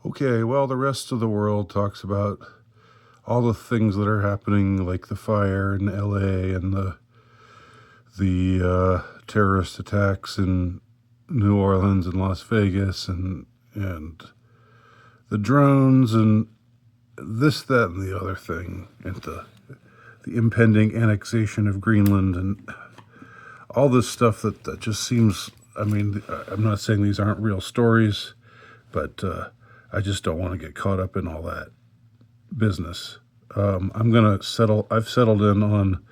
Okay, well, the rest of the world talks about all the things that are happening, like the fire in LA and the terrorist attacks in New Orleans and Las Vegas and the drones and this, that, and the other thing, and the impending annexation of Greenland and all this stuff that just seems, I mean, I'm not saying these aren't real stories, but I just don't want to get caught up in all that business. I've settled in on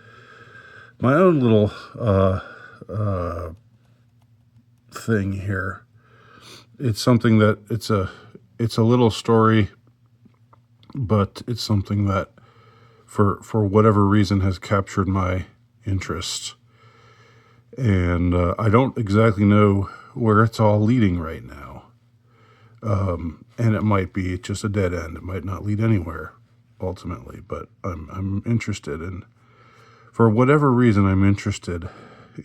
my own little thing here. It's something that it's a little story, but it's something that for whatever reason has captured my interest. And I don't exactly know where it's all leading right now. And it might be just a dead end. It might not lead anywhere ultimately, but I'm interested in, for whatever reason, I'm interested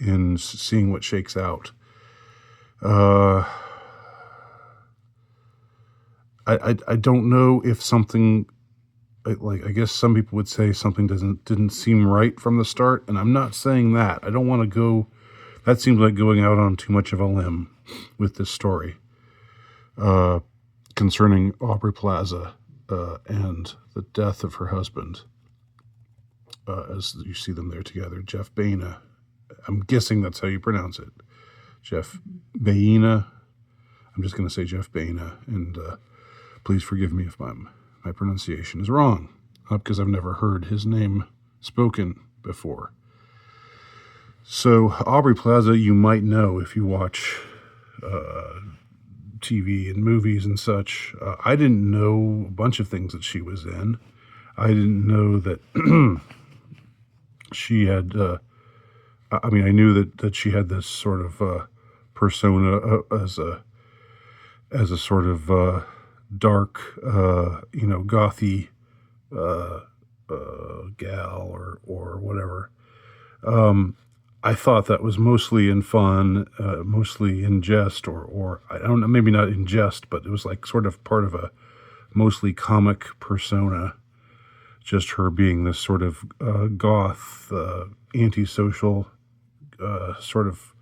in seeing what shakes out. I don't know if something, like, I guess some people would say something didn't seem right from the start, and I'm not saying that. I don't want to go, that seems like going out on too much of a limb with this story concerning Aubrey Plaza and the death of her husband, as you see them there together. Jeff Baina, I'm guessing that's how you pronounce it. Jeff Baina. I'm just going to say Jeff Baina, and please forgive me if my pronunciation is wrong, because I've never heard his name spoken before. So Aubrey Plaza, you might know if you watch TV and movies and such. I didn't know a bunch of things that she was in. I didn't know that she had, I mean, I knew that she had this sort of persona as a sort of dark, gothy gal or whatever. I thought that was mostly in fun, mostly in jest, or I don't know, maybe not in jest, but it was like sort of part of a mostly comic persona. Just her being this sort of goth, antisocial sort of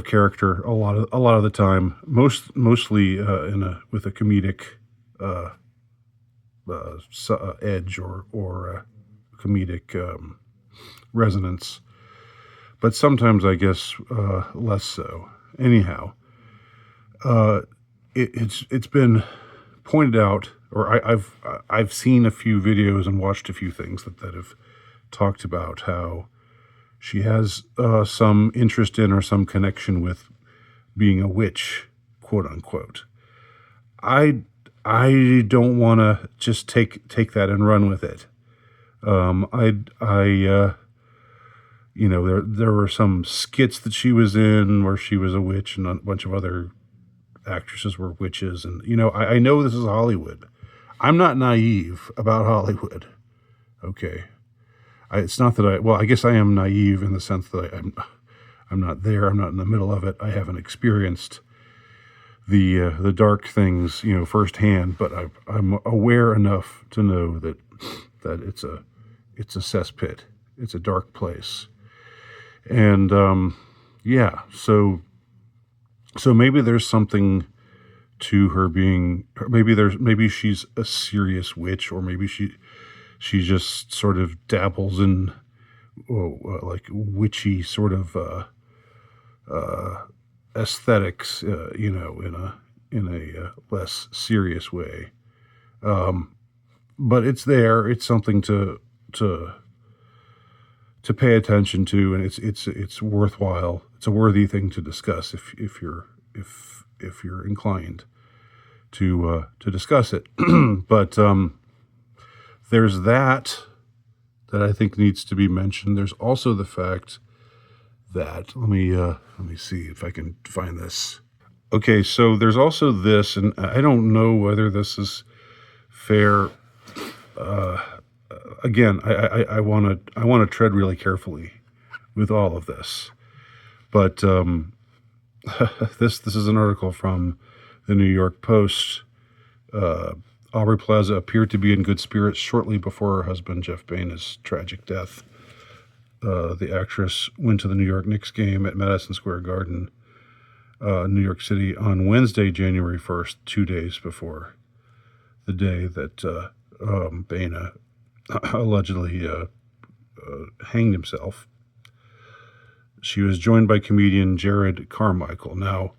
character a lot of the time. Mostly with a comedic edge or comedic resonance. But sometimes I guess less so. Anyhow, it's been pointed out, or I've seen a few videos and watched a few things that have talked about how she has some interest in or some connection with being a witch, quote unquote. I don't want to just take that and run with it. There were some skits that she was in where she was a witch, and a bunch of other actresses were witches. And, I know this is Hollywood. I'm not naive about Hollywood. Okay. It's not that I guess I am naive in the sense that I'm not there. I'm not in the middle of it. I haven't experienced the dark things, firsthand, but I'm aware enough to know that it's a cesspit. It's a dark place. And, so maybe there's something to her being, maybe she's a serious witch, or maybe she just sort of dabbles in like witchy sort of aesthetics, in a less serious way. But it's there. It's something to pay attention to, and it's worthwhile. It's a worthy thing to discuss if you're inclined to discuss it. But there's that I think needs to be mentioned. There's also the fact that let me see if I can find this. Okay, so there's also this, and I don't know whether this is fair. Again, I want to tread really carefully with all of this, but this is an article from the New York Post Uh, Aubrey Plaza appeared to be in good spirits shortly before her husband, Jeff Baina's tragic death. The actress went to the New York Knicks game at Madison Square Garden, New York City, on Wednesday, January 1st, 2 days before the day that Baina allegedly hanged himself. She was joined by comedian Jared Carmichael. Now,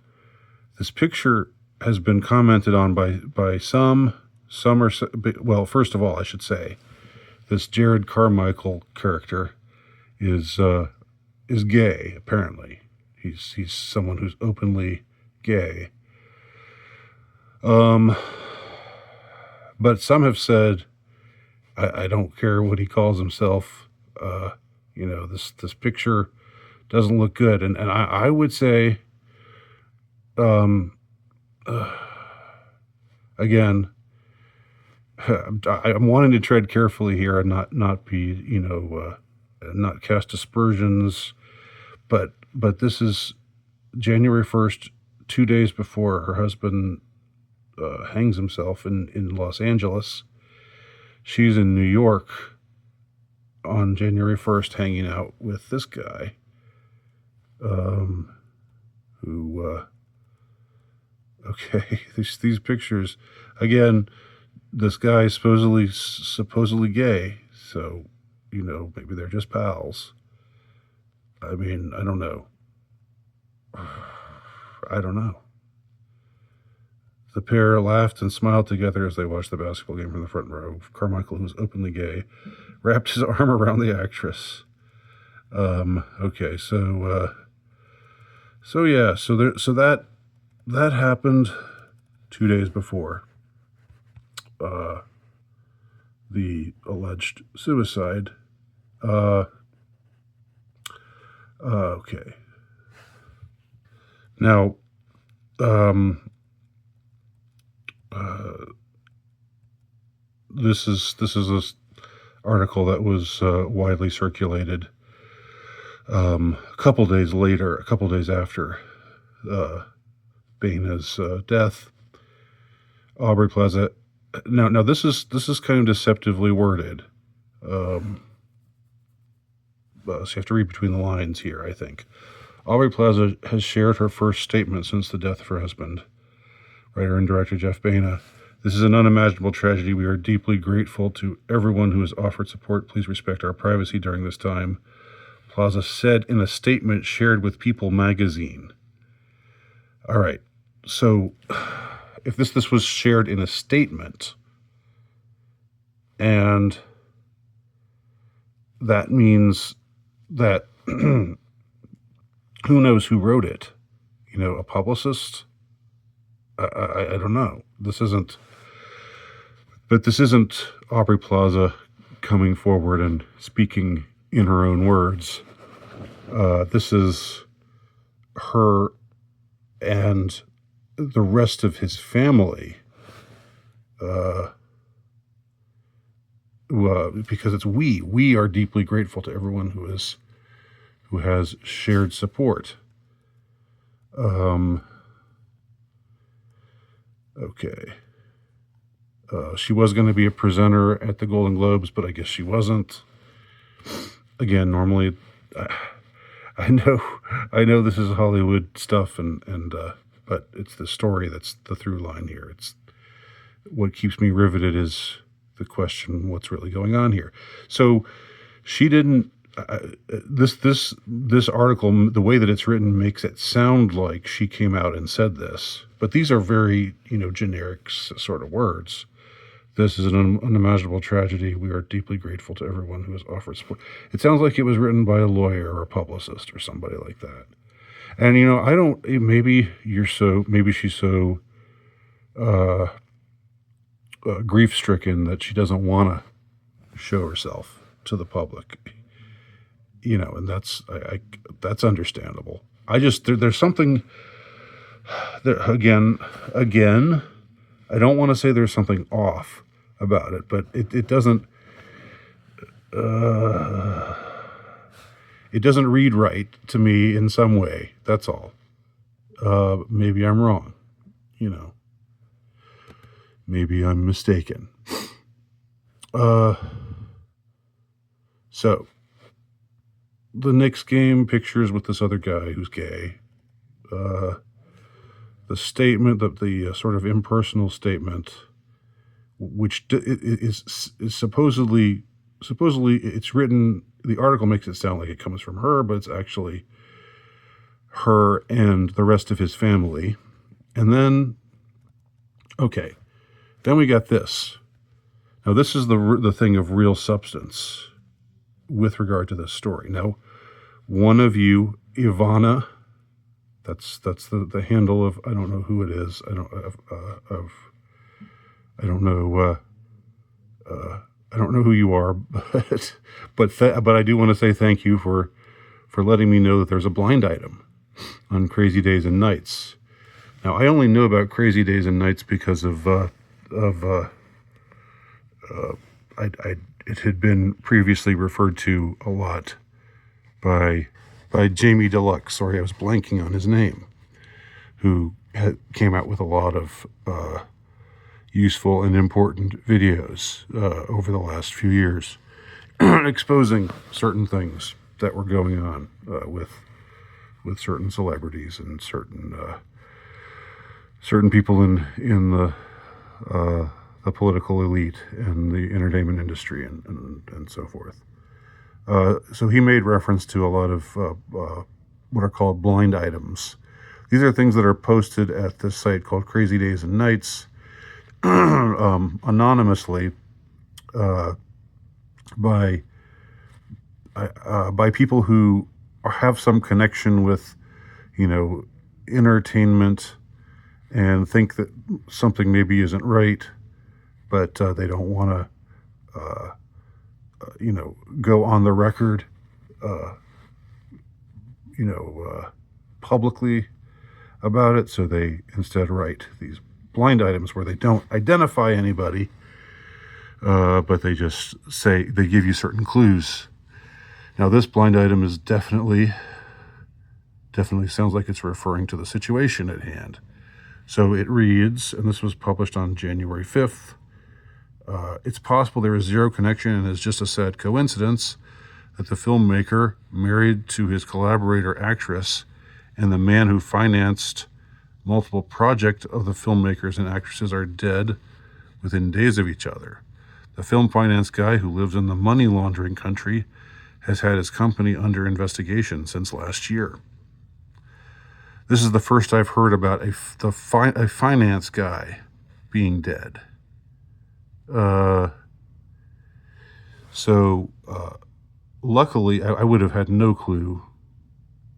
this picture has been commented on by some are, well, first of all, I should say, this Jared Carmichael character is gay, apparently. He's someone who's openly gay. But some have said, I don't care what he calls himself. This picture doesn't look good. And I would say, again, I'm wanting to tread carefully here and not be, not cast aspersions. But this is January 1st, 2 days before her husband hangs himself in Los Angeles. She's in New York on January 1st hanging out with this guy who, okay, these pictures, again, this guy is supposedly gay, so, maybe they're just pals. I mean, I don't know. The pair laughed and smiled together as they watched the basketball game from the front row. Carmichael, who's openly gay, wrapped his arm around the actress. Okay, so that happened 2 days before the alleged suicide. Okay. Now, this is this article that was widely circulated a couple days after Baina's death. Aubrey Plaza. Now this is kind of deceptively worded. So you have to read between the lines here, I think. Aubrey Plaza has shared her first statement since the death of her husband, writer and director Jeff Baina. This is an unimaginable tragedy. We are deeply grateful to everyone who has offered support. Please respect our privacy during this time, Plaza said in a statement shared with People magazine. All right, so if this was shared in a statement, and that means that who knows who wrote it? A publicist? I don't know. This isn't Aubrey Plaza coming forward and speaking in her own words. This is her and the rest of his family, because it's we are deeply grateful to everyone who has shared support. Okay. She was going to be a presenter at the Golden Globes, but I guess she wasn't. Again, normally, I know this is Hollywood stuff, but it's the story that's the through line here. It's what keeps me riveted is the question, what's really going on here? So she didn't. This article, the way that it's written, makes it sound like she came out and said this, but these are very generic sort of words. This is an unimaginable tragedy. We are deeply grateful to everyone who has offered support. It sounds like it was written by a lawyer or a publicist or somebody like that. And I don't. Maybe she's so grief stricken that she doesn't want to show herself to the public. And that's understandable. There's something there again. I don't want to say there's something off about it, but it doesn't read right to me in some way. That's all. Maybe I'm wrong. Maybe I'm mistaken. So the Knicks game pictures with this other guy who's gay. The statement, the sort of impersonal statement, which is supposedly it's written. The article makes it sound like it comes from her, but it's actually her and the rest of his family. And then, okay, then we got this. Now this is the thing of real substance with regard to this story. Now, one of you, Ivana, that's the handle of, I don't know who it is. I don't know who you are, but I do want to say thank you for letting me know that there's a blind item on Crazy Days and Nights. Now, I only know about Crazy Days and Nights because it had been previously referred to a lot by Jamie Deluxe. Sorry, I was blanking on his name, who came out with a lot of useful and important videos over the last few years, exposing certain things that were going on with certain celebrities and certain people in the political elite and the entertainment industry and so forth. So he made reference to a lot of what are called blind items. These are things that are posted at this site called Crazy Days and Nights, anonymously by people who have some connection with, entertainment and think that something maybe isn't right, but they don't want to, go on the record, publicly about it. So they instead write these blind items where they don't identify anybody, but they just say, they give you certain clues. Now, this blind item is definitely sounds like it's referring to the situation at hand. So it reads, and this was published on January 5th, it's possible there is zero connection and is just a sad coincidence that the filmmaker married to his collaborator actress and the man who financed multiple projects of the filmmakers and actresses are dead within days of each other. The film finance guy who lives in the money laundering country has had his company under investigation since last year. This is the first I've heard about a finance guy being dead. Luckily, I would have had no clue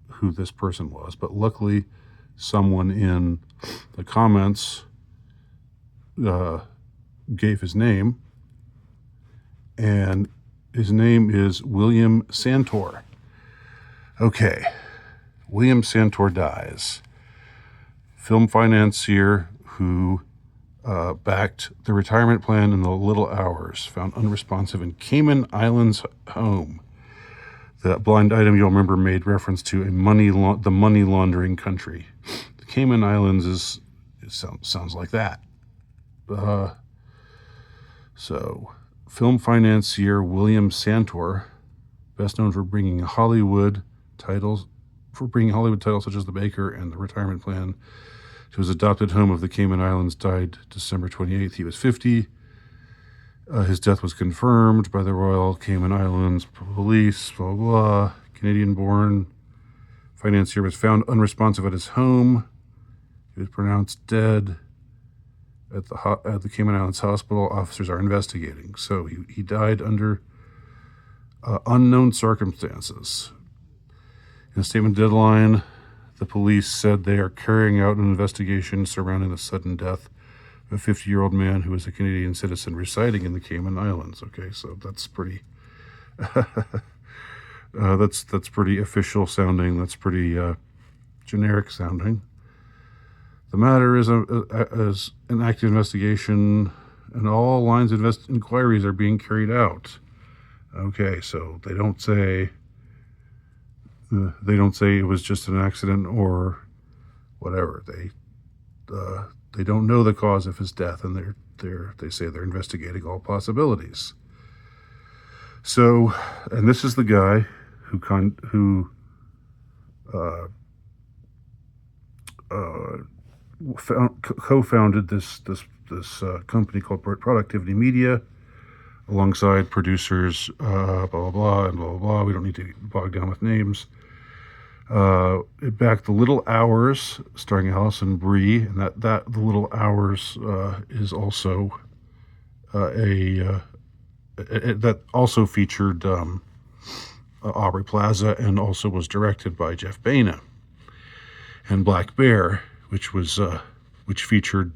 who this person was, but luckily someone in the comments gave his name, and his name is William Santor. Okay, William Santor dies. Film financier who backed the retirement plan in the little hours, found unresponsive in Cayman Islands home. That blind item, you'll remember, made reference to the money laundering country. The Cayman Islands sounds like that. So, film financier William Santor, best known for bringing Hollywood titles such as The Baker and The Retirement Plan to his adopted home of the Cayman Islands, died December 28th. He was 50. His death was confirmed by the Royal Cayman Islands Police, blah, blah, blah. Canadian-born financier was found unresponsive at his home. He was pronounced dead at the Cayman Islands Hospital. Officers are investigating. So he died under unknown circumstances. In a statement deadline, the police said they are carrying out an investigation surrounding the sudden death of a 50-year-old man who was a Canadian citizen residing in the Cayman Islands. Okay, so that's pretty that's pretty official sounding. That's pretty generic sounding. The matter is an active investigation, and all lines of inquiries are being carried out. Okay, so they don't say it was just an accident or whatever. They don't know the cause of his death, and they say they're investigating all possibilities. So, and this is the guy who co-founded this company called Productivity Media, alongside producers, blah blah blah and blah blah blah. We don't need to bog down with names. It backed The Little Hours, starring Alison Brie, and that The Little Hours is also that also featured Aubrey Plaza, and also was directed by Jeff Baena. And Black Bear, which featured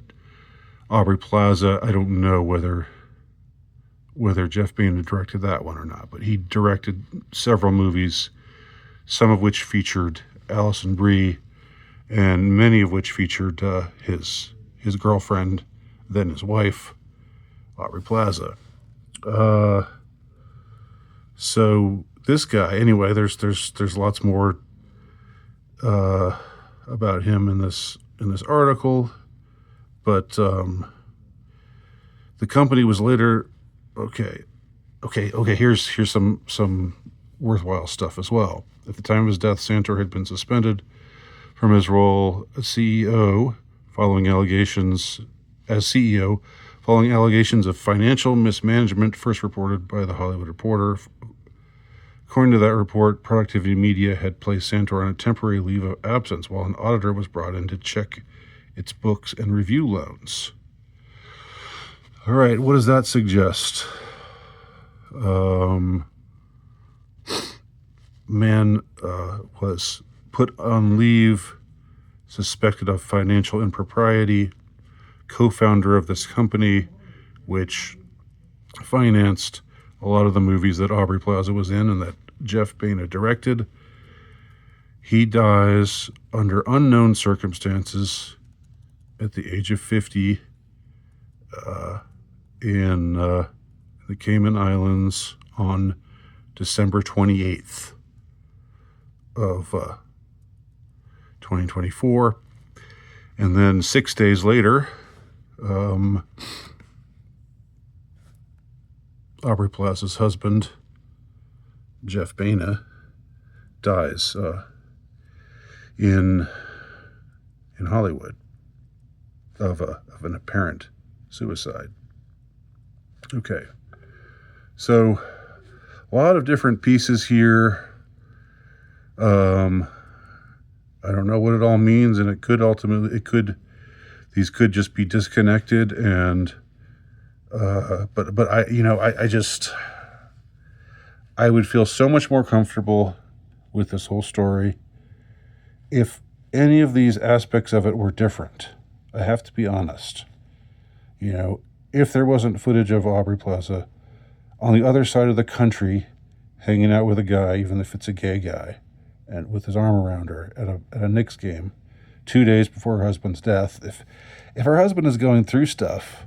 Aubrey Plaza. I don't know whether Jeff Baena directed that one or not, but he directed several movies, some of which featured Alison Brie, and many of which featured his girlfriend, then his wife, Aubrey Plaza. So this guy, anyway, there's lots more about him in this article, but the company was later okay. Here's some worthwhile stuff as well. At the time of his death, Santor had been suspended from his role as CEO following allegations of financial mismanagement, first reported by The Hollywood Reporter. According to that report, Productivity Media had placed Santor on a temporary leave of absence while an auditor was brought in to check its books and review loans. All right, what does that suggest? Man was put on leave, suspected of financial impropriety, co-founder of this company, which financed a lot of the movies that Aubrey Plaza was in and that Jeff Baena directed. He dies under unknown circumstances at the age of 50 in the Cayman Islands on December 28th of 2024. And then 6 days later, Aubrey Plaza's husband, Jeff Baena, dies in Hollywood of an apparent suicide. Okay, so a lot of different pieces here. I don't know what it all means, and these could just be disconnected, and but I would feel so much more comfortable with this whole story if any of these aspects of it were different. I have to be honest. If there wasn't footage of Aubrey Plaza on the other side of the country hanging out with a guy, even if it's a gay guy, and with his arm around her at a Knicks game 2 days before her husband's death, if her husband is going through stuff,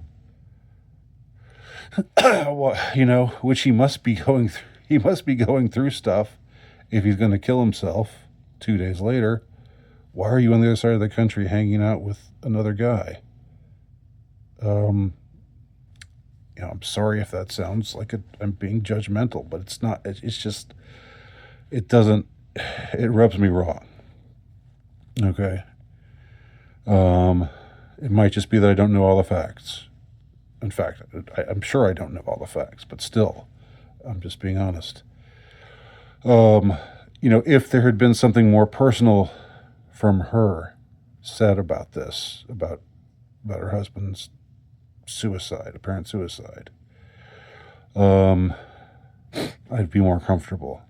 which he must be going through stuff if he's going to kill himself 2 days later, why are you on the other side of the country hanging out with another guy? I'm sorry if that sounds like I'm being judgmental, but it's not. It's just, it rubs me wrong. Okay. It might just be that I don't know all the facts. In fact, I'm sure I don't know all the facts, but still, I'm just being honest. If there had been something more personal from her said about this, about her husband's apparent suicide, I'd be more comfortable.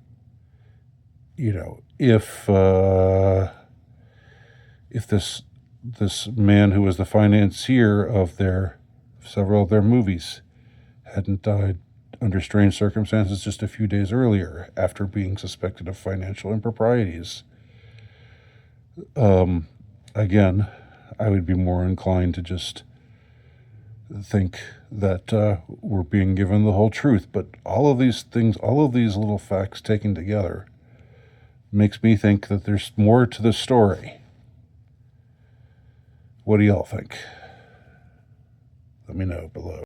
If this man who was the financier of several of their movies hadn't died under strange circumstances just a few days earlier after being suspected of financial improprieties, again, I would be more inclined to just think that we're being given the whole truth. But all of these things, all of these little facts taken together, makes me think that there's more to the story. What do y'all think? Let me me know below.